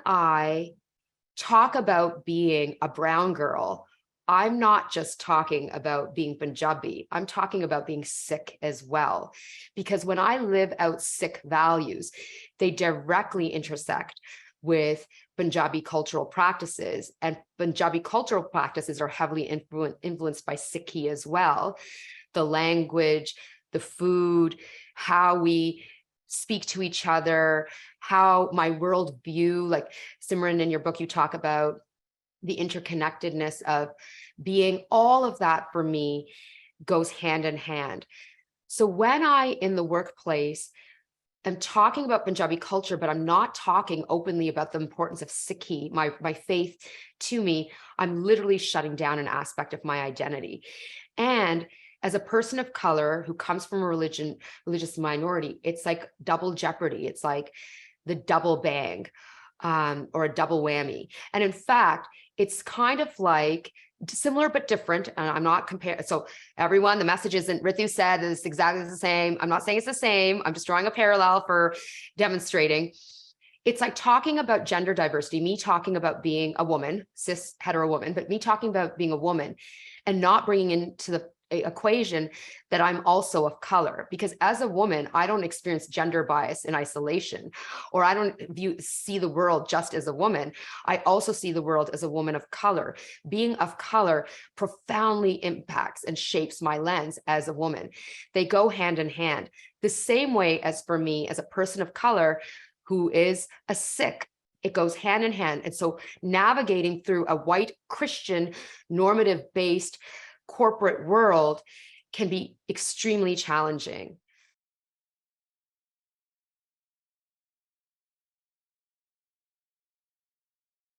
I talk about being a brown girl, I'm not just talking about being Punjabi, I'm talking about being Sikh as well. Because when I live out Sikh values, they directly intersect with Punjabi cultural practices, and Punjabi cultural practices are heavily influenced by Sikhi as well. The language, the food, how we speak to each other, how my worldview, like Simran, in your book, you talk about the interconnectedness of being, all of that for me goes hand in hand. So when I, in the workplace, am talking about Punjabi culture, but I'm not talking openly about the importance of Sikhi, my faith to me, I'm literally shutting down an aspect of my identity. And as a person of color who comes from a religious minority, it's like double jeopardy. It's like the double bang, or a double whammy. And in fact, it's kind of like similar but different. And I'm not comparing. So everyone, the message isn't Ritu said is exactly the same. I'm not saying it's the same. I'm just drawing a parallel for demonstrating. It's like talking about gender diversity, me talking about being a woman, cis hetero woman, but me talking about being a woman and not bringing into the equation that I'm also of color, because as a woman, I don't experience gender bias in isolation, or I don't see the world just as a woman. I also see the world as a woman of color. Being of color profoundly impacts and shapes my lens as a woman. They go hand in hand. The same way as for me as a person of color who is a Sikh, it goes hand in hand. And so navigating through a white Christian normative based corporate world can be extremely challenging.